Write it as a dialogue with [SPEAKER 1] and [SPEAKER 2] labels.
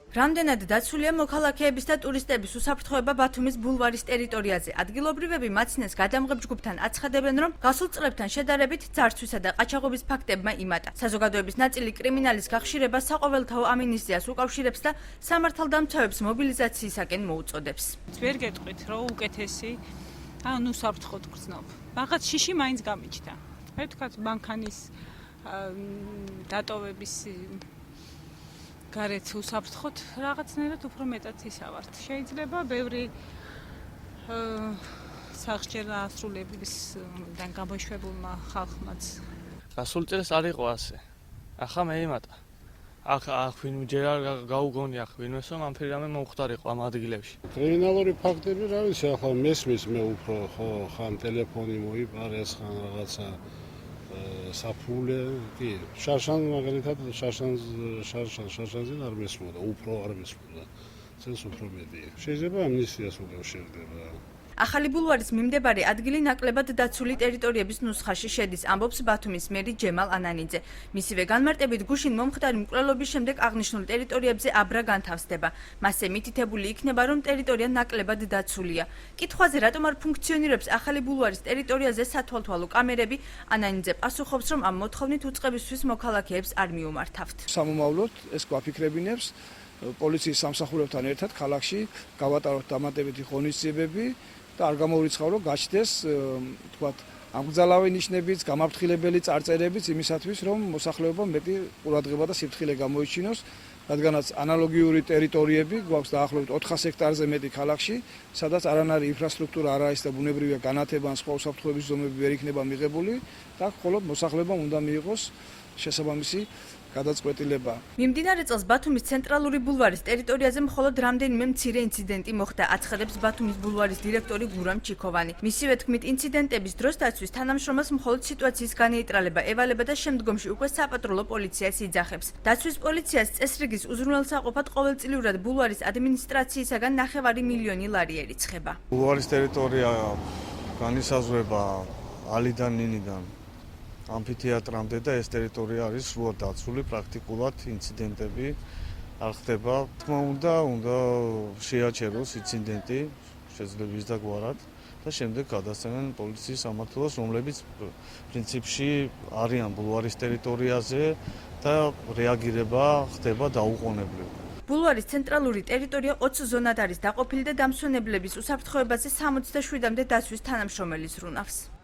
[SPEAKER 1] რამდენად დაცულია მოქალაქეების და ტურისტების უსაფრთხოება ბათუმის ბულვარის ტერიტორიაზე. ადგილობრივები მაცინეს გადამღებ ჯგუფთან აცხადებენ, რომ გასულ წლებთან შედარებით ძარცვისა და ყაჩაღობის ფაქტებმა იმატა. საზოგადოების ნაწილი კრიმინალის გახშირებას საყოველთაო ამინისტრიას უკავშირებს და სამართალდამცავებს მობილიზაციისაკენ მოუწოდებს.
[SPEAKER 2] ვერ გეტყვით, რომ უკეთესი, ანუ საფრთხოდ გრძნობ. რაღაც შიში მაინც გამიჩნდა. მე ვთქვათ, მანქანის დატოვების გარეთ უსაფრთხოდ რაღაცნაირად უფრო მეტად ისავართ. შეიძლება ბევრი სახჯერ ასრულებისგან გამოშვებულმა ხალხმაც.
[SPEAKER 3] გასულ წელს არ იყო ასე. ახლა მე იმატა. აქ ვინ ჯერ არ გაუგონია ვინმეს რომ ამ ფერამე მომხდარიყო ამ ადგილებში.
[SPEAKER 4] კრიმინალური ფაქტები რა ვიცი, ახლა მესმის მე უფრო ხო ხან ტელეფონი მოიპარეს, ხან რაღაცა საფულე, კი, შარშან მაგალითად შარშანზე არ მესმოდა, უფრო არ მესმოდა. წელს უფრო მეტია. შეიძლება ამნისტიას უკავშირდება.
[SPEAKER 1] ახალი ბულვარის მიმდებარე ადგილი ნაკლებად დაცული ტერიტორიების ნუსხაში შედის, ამბობს ბათუმის მერი ჯემალ ანანიძე. მისივე განმარტებით გუშინ მომხდარი მკვლელობის შემდეგ აღნიშნულ ტერიტორიებზე აბრა განთავსდება. მასზე მითითებული იქნება, რომ ტერიტორია ნაკლებად დაცულია. კითხვაზე, რატომ არ ფუნქციონირებს ახალი ბულვარის ტერიტორიაზე სათვალთვალო კამერები, ანანიძე პასუხობს, რომ ამ მოთხოვნით უწყებისთვის მოქალაქეებს არ მიუმართავთ.
[SPEAKER 5] სამომავლოდ ეს გვაფიქრებინებს პოლიციის სამსახურებთან ერთად ქალაქში გავატაროთ დამატებითი ღონისძიებები და არ გამოვრიცხავ, რომ გაჩნდეს თქვათ ამგზალავი ნიშნებიც, გამაფრთხილებელი წარწერებიც იმისათვის, რომ მოსახლეობამ მეტი ყურადღება და სიფრთხილე გამოიჩინოს, რადგანაც ანალოგიური ტერიტორიები გვაქვს დაახლოებით 400 ჰექტარზე მეტი ქალაქში, სადაც არანაირი ინფრასტრუქტურა არ არის და ბუნებრივია განათება ან სხვა უსაფრთხოების ზომები ვერ იქნება მიღებული და მხოლოდ მოსახლეობამ უნდა მიიღოს შესაბამისი გადაწყვეტილება.
[SPEAKER 1] მიმდინარე წელს ბათუმის ცენტრალური ბულვარის ტერიტორიაზე მხოლოდ რამდენიმე მცირე ინციდენტი მოხდა, აცხადებს ბათუმის ბულვარის დირექტორი გურამ ჩიქოვანი. მისივე თქმით, ინციდენტების დროს დაცვის თანამშრომელს მხოლოდ სიტუაციის განეიტრალება ევალება და შემდგომში უკვე საპატრულო პოლიციას იძახებს. დაცვის პოლიციას წესრიგის უზრუნველსაყოფად ყოველწლიურად ბულვარის ადმინისტრაციისაგან 9 მილიონი ლარი ერიცხება.
[SPEAKER 6] ბულვარის ტერიტორია განისაზღვრება ალიდან ნინიდან ამფითეატრამდე და ეს ტერიტორია არის სრულად დაცული, პრაქტიკულად ინციდენტები არ ხდება. თქმა უნდა შეაჩეროს ინციდენტი, შეძლება ვიზდაგვარად და შემდეგ გადასცემენ პოლიციის სამმართველოს, რომლებიც პრინციპში არიან ბულვარის ტერიტორიაზე და რეაგირება ხდება დაუყოვნებლივ.
[SPEAKER 1] ბულვარის ცენტრალური ტერიტორია 20 ზონად არის დაყოფილი და დამსვენებლების უსაფრთხოებაზე 67-მდე დაცვის თანამშრომელი ზრუნავს.